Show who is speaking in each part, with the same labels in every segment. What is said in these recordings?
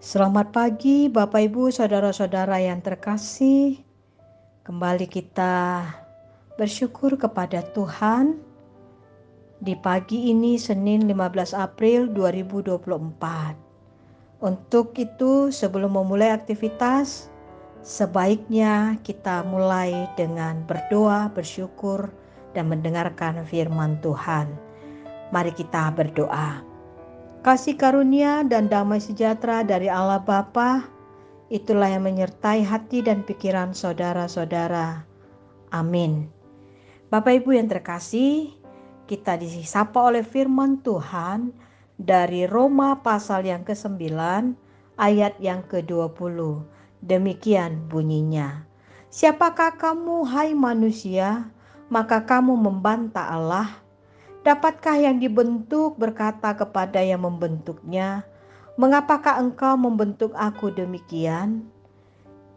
Speaker 1: Selamat pagi Bapak Ibu Saudara-saudara yang terkasih. Kembali kita bersyukur kepada Tuhan di pagi ini Senin 15 April 2024. Untuk itu sebelum memulai aktivitas, sebaiknya kita mulai dengan berdoa, bersyukur, dan mendengarkan firman Tuhan. Mari kita berdoa. Kasih karunia dan damai sejahtera dari Allah Bapa, itulah yang menyertai hati dan pikiran saudara-saudara. Amin. Bapak Ibu yang terkasih, kita disapa oleh firman Tuhan dari Roma pasal yang ke-9 ayat yang ke-20. Demikian bunyinya. Siapakah kamu, hai manusia, maka kamu membantah Allah? Dapatkah yang dibentuk berkata kepada yang membentuknya, mengapakah engkau membentuk aku demikian?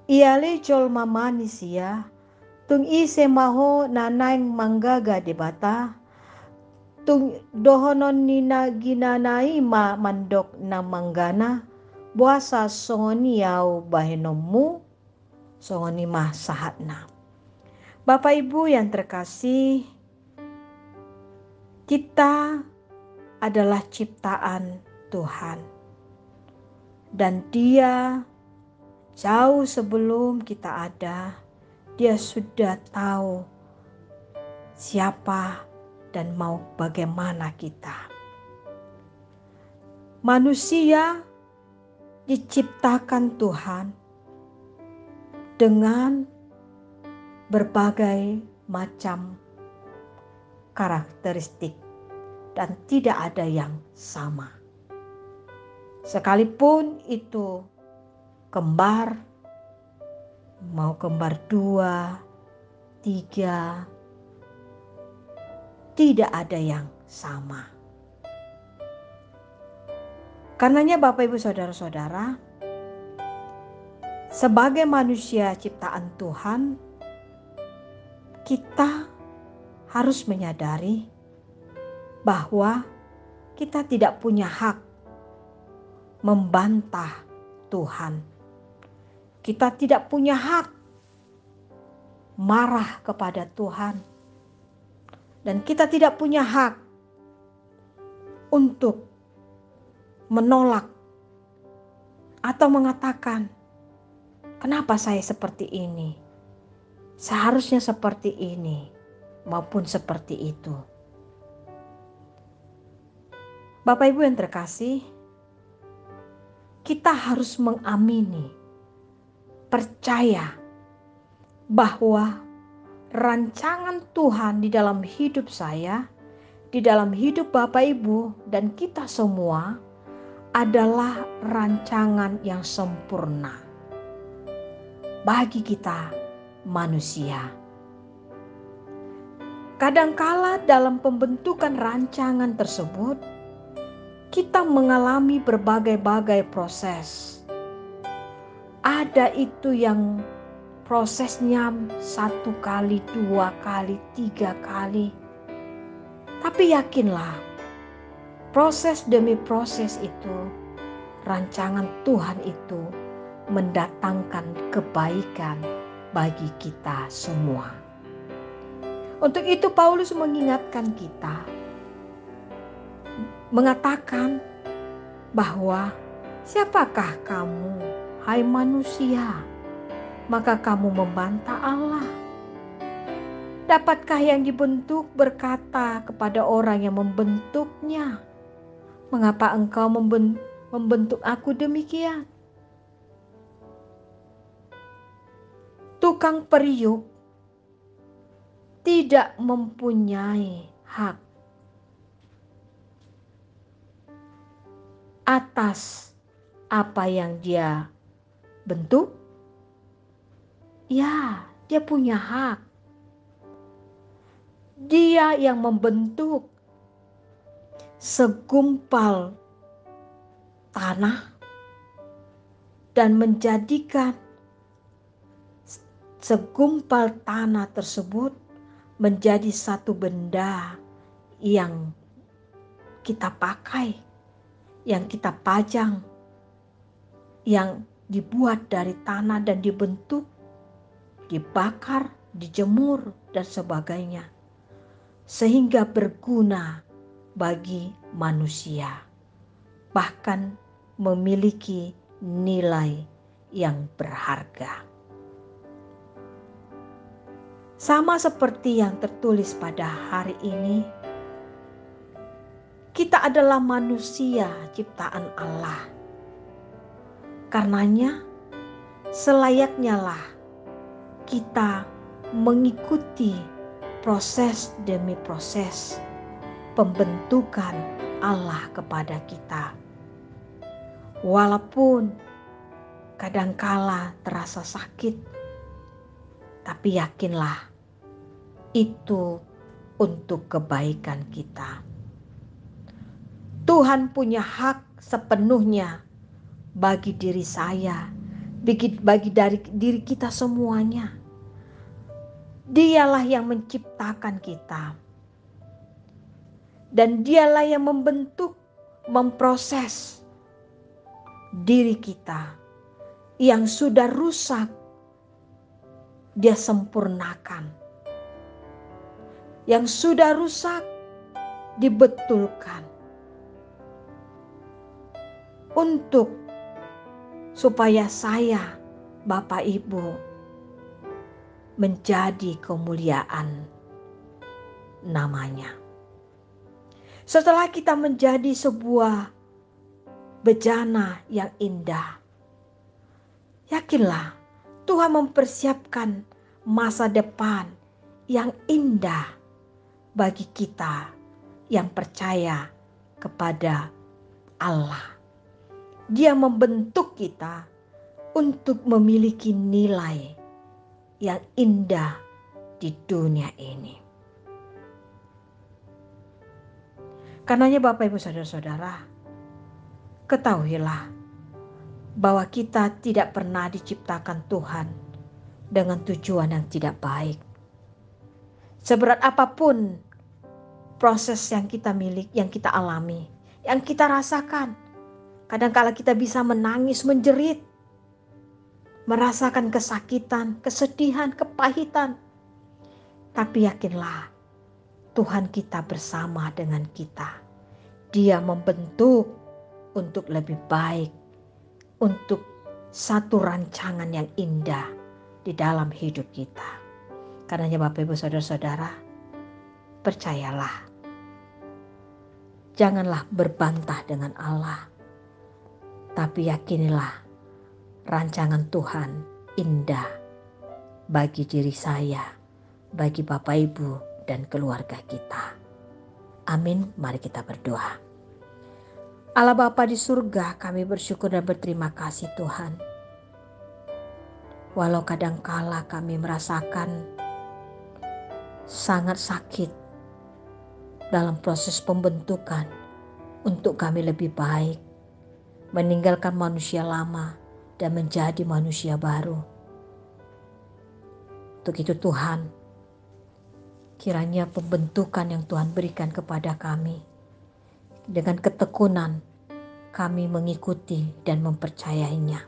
Speaker 1: Iale jolma manusia, tung ise maho nanaing manggaga debata, tung dohonon nina ginanai ma mandok na manggana, buasa songoni yau bahenomu, songoni mah sahatna. Bapak Ibu yang terkasih, kita adalah ciptaan Tuhan. Dan Dia jauh sebelum kita ada, Dia sudah tahu siapa dan mau bagaimana kita. Manusia diciptakan Tuhan dengan berbagai macam karakteristik dan tidak ada yang sama. Sekalipun itu kembar, mau kembar 2, 3, tidak ada yang sama. Karenanya Bapak Ibu Saudara-saudara, sebagai manusia ciptaan Tuhan, kita harus menyadari bahwa kita tidak punya hak membantah Tuhan. Kita tidak punya hak marah kepada Tuhan. Dan kita tidak punya hak untuk menolak atau mengatakan, kenapa saya seperti ini? Seharusnya seperti ini maupun seperti itu. Bapak Ibu yang terkasih, kita harus mengamini, percaya bahwa rancangan Tuhan di dalam hidup saya, di dalam hidup Bapak Ibu dan kita semua adalah rancangan yang sempurna bagi kita manusia. Kadangkala dalam pembentukan rancangan tersebut, kita mengalami berbagai-bagai proses. Ada itu yang prosesnya 1 kali, 2 kali, 3 kali. Tapi yakinlah, proses demi proses itu, rancangan Tuhan itu mendatangkan kebaikan bagi kita semua. Untuk itu Paulus mengingatkan kita, mengatakan bahwa siapakah kamu, hai manusia, maka kamu membantah Allah? Dapatkah yang dibentuk berkata kepada orang yang membentuknya, mengapa engkau membentuk aku demikian? Tukang periuk tidak mempunyai hak atas apa yang dia bentuk. Ya, dia punya hak. Dia yang membentuk segumpal tanah dan menjadikan segumpal tanah tersebut menjadi satu benda yang kita pakai, yang kita pajang, yang dibuat dari tanah dan dibentuk, dibakar, dijemur, dan sebagainya, sehingga berguna bagi manusia, bahkan memiliki nilai yang berharga. Sama seperti yang tertulis pada hari ini, kita adalah manusia ciptaan Allah. Karenanya, selayaknya lah kita mengikuti proses demi proses pembentukan Allah kepada kita. Walaupun kadangkala terasa sakit, tapi yakinlah itu untuk kebaikan kita. Tuhan punya hak sepenuhnya bagi diri saya, bagi dari diri kita semuanya. Dialah yang menciptakan kita. Dan dialah yang membentuk, memproses diri kita yang sudah rusak. Dia sempurnakan. Yang sudah rusak dibetulkan. Untuk supaya saya, Bapak Ibu, menjadi kemuliaan namanya. Setelah kita menjadi sebuah bejana yang indah, yakinlah Tuhan mempersiapkan masa depan yang indah bagi kita yang percaya kepada Allah. Dia membentuk kita untuk memiliki nilai yang indah di dunia ini. Karenanya Bapak Ibu Saudara-saudara, ketahuilah bahwa kita tidak pernah diciptakan Tuhan dengan tujuan yang tidak baik. Seberat apapun proses yang kita miliki, yang kita alami, yang kita rasakan, kadangkala kita bisa menangis, menjerit, merasakan kesakitan, kesedihan, kepahitan. Tapi yakinlah, Tuhan kita bersama dengan kita. Dia membentuk untuk lebih baik, untuk satu rancangan yang indah di dalam hidup kita. Karenanya Bapak Ibu Saudara-saudara, percayalah. Janganlah berbantah dengan Allah, tapi yakinilah rancangan Tuhan indah bagi diri saya, bagi Bapak Ibu dan keluarga kita. Amin. Mari kita berdoa. Allah Bapa di surga, kami bersyukur dan berterima kasih Tuhan. Walau kadangkala kami merasakan sangat sakit dalam proses pembentukan untuk kami lebih baik, meninggalkan manusia lama dan menjadi manusia baru. Untuk itu Tuhan, kiranya pembentukan yang Tuhan berikan kepada kami, dengan ketekunan kami mengikuti dan mempercayainya.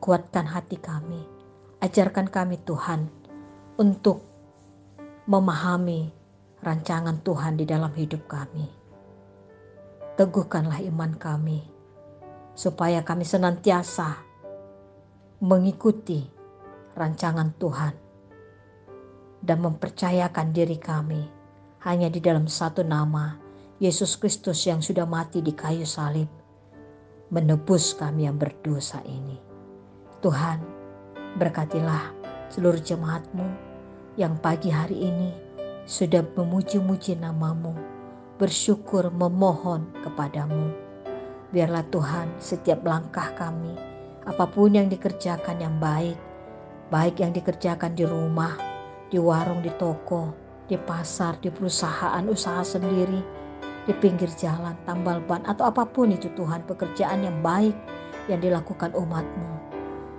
Speaker 1: Kuatkan hati kami, ajarkan kami Tuhan untuk memahami rancangan Tuhan di dalam hidup kami. Teguhkanlah iman kami, supaya kami senantiasa mengikuti rancangan Tuhan dan mempercayakan diri kami hanya di dalam satu nama, Yesus Kristus yang sudah mati di kayu salib, menebus kami yang berdosa ini. Tuhan, berkatilah seluruh jemaat-Mu yang pagi hari ini sudah memuji-muji nama-Mu, bersyukur memohon kepadamu. Biarlah Tuhan setiap langkah kami, apapun yang dikerjakan yang baik, baik yang dikerjakan di rumah, di warung, di toko, di pasar, di perusahaan, usaha sendiri, di pinggir jalan, tambal ban, atau apapun itu Tuhan, pekerjaan yang baik yang dilakukan umat-Mu.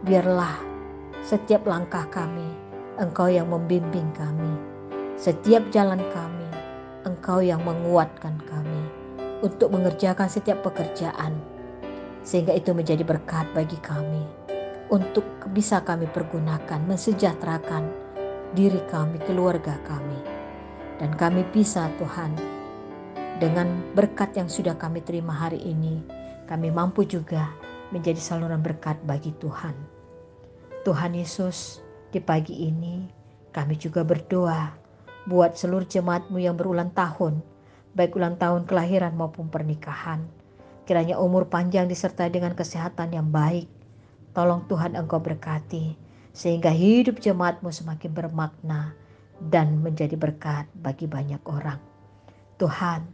Speaker 1: Biarlah setiap langkah kami, Engkau yang membimbing kami. Setiap jalan kami, Engkau yang menguatkan kami untuk mengerjakan setiap pekerjaan sehingga itu menjadi berkat bagi kami untuk bisa kami pergunakan mensejahterakan diri kami, keluarga kami. Dan kami bisa Tuhan, dengan berkat yang sudah kami terima hari ini, kami mampu juga menjadi saluran berkat bagi Tuhan. Tuhan Yesus, di pagi ini kami juga berdoa buat seluruh jemaat-Mu yang berulang tahun, baik ulang tahun kelahiran maupun pernikahan. Kiranya umur panjang disertai dengan kesehatan yang baik. Tolong Tuhan Engkau berkati, sehingga hidup jemaat-Mu semakin bermakna dan menjadi berkat bagi banyak orang. Tuhan,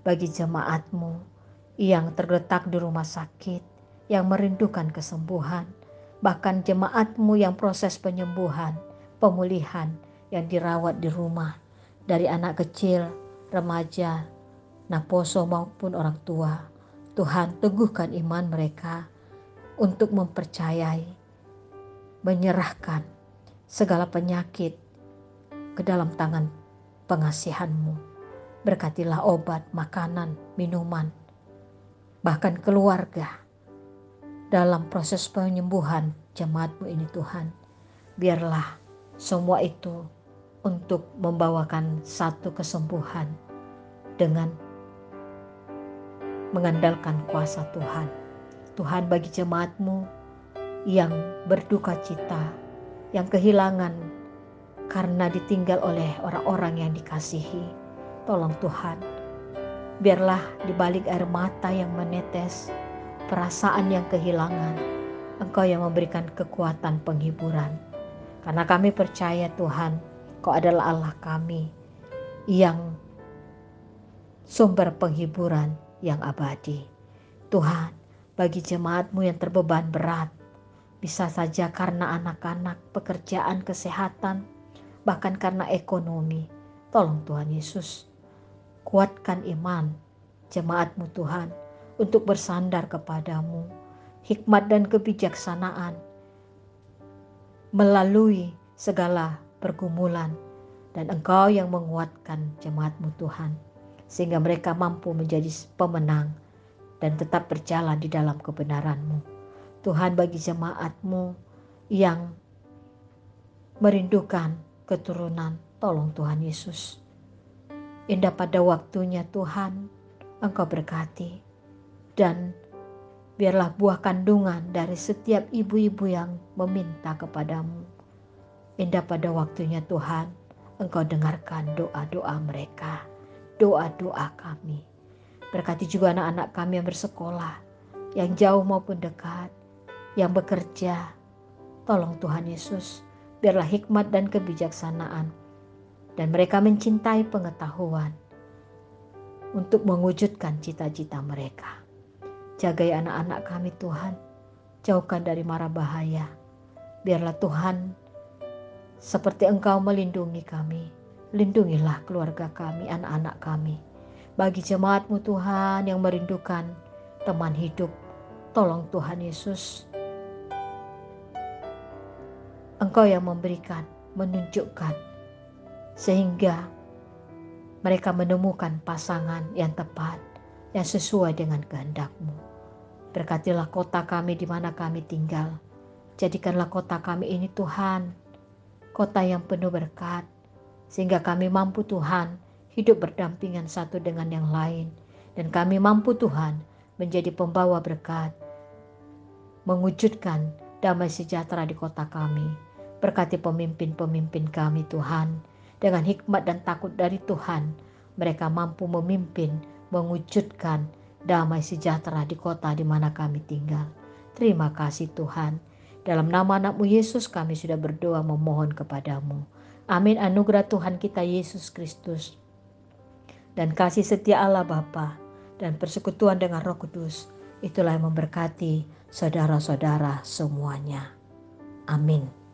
Speaker 1: bagi jemaat-Mu yang tergeletak di rumah sakit, yang merindukan kesembuhan, bahkan jemaat-Mu yang proses penyembuhan, pemulihan, yang dirawat di rumah, dari anak kecil, remaja, naposo maupun orang tua. Tuhan, teguhkan iman mereka untuk mempercayai, menyerahkan segala penyakit ke dalam tangan pengasihan-Mu. Berkatilah obat, makanan, minuman, bahkan keluarga dalam proses penyembuhan jemaat-Mu ini Tuhan. Biarlah semua itu untuk membawakan satu kesembuhan dengan mengandalkan kuasa Tuhan. Tuhan, bagi jemaat-Mu yang berduka cita, yang kehilangan karena ditinggal oleh orang-orang yang dikasihi, tolong Tuhan, biarlah di balik air mata yang menetes, perasaan yang kehilangan, Engkau yang memberikan kekuatan penghiburan. Karena kami percaya Tuhan, Kau adalah Allah kami yang sumber penghiburan yang abadi. Tuhan, bagi jemaat-Mu yang terbeban berat, bisa saja karena anak-anak, pekerjaan, kesehatan, bahkan karena ekonomi, tolong Tuhan Yesus, kuatkan iman jemaat-Mu Tuhan untuk bersandar kepadamu, hikmat dan kebijaksanaan melalui segala pergumulan, dan Engkau yang menguatkan jemaat-Mu Tuhan, sehingga mereka mampu menjadi pemenang dan tetap berjalan di dalam kebenaran-Mu. Tuhan, bagi jemaat-Mu yang merindukan keturunan, tolong Tuhan Yesus, indah pada waktunya Tuhan, Engkau berkati, dan biarlah buah kandungan dari setiap ibu-ibu yang meminta kepadamu, indah pada waktunya Tuhan, Engkau dengarkan doa-doa mereka, doa-doa kami. Berkati juga anak-anak kami yang bersekolah, yang jauh maupun dekat, yang bekerja. Tolong Tuhan Yesus, biarlah hikmat dan kebijaksanaan, dan mereka mencintai pengetahuan untuk mewujudkan cita-cita mereka. Jagai anak-anak kami Tuhan, jauhkan dari mara bahaya. Biarlah Tuhan, seperti Engkau melindungi kami, lindungilah keluarga kami, anak-anak kami. Bagi jemaat-Mu Tuhan yang merindukan teman hidup, tolong Tuhan Yesus, Engkau yang memberikan, menunjukkan, sehingga mereka menemukan pasangan yang tepat, yang sesuai dengan kehendak-Mu. Berkatilah kota kami di mana kami tinggal. Jadikanlah kota kami ini Tuhan, kota yang penuh berkat, sehingga kami mampu Tuhan hidup berdampingan satu dengan yang lain. Dan kami mampu Tuhan menjadi pembawa berkat, mewujudkan damai sejahtera di kota kami. Berkati pemimpin-pemimpin kami Tuhan, dengan hikmat dan takut dari Tuhan, mereka mampu memimpin, mewujudkan damai sejahtera di kota di mana kami tinggal. Terima kasih Tuhan. Dalam nama anak-Mu Yesus kami sudah berdoa memohon kepadamu. Amin. Anugerah Tuhan kita Yesus Kristus dan kasih setia Allah Bapa dan persekutuan dengan Roh Kudus, itulah yang memberkati saudara-saudara semuanya. Amin.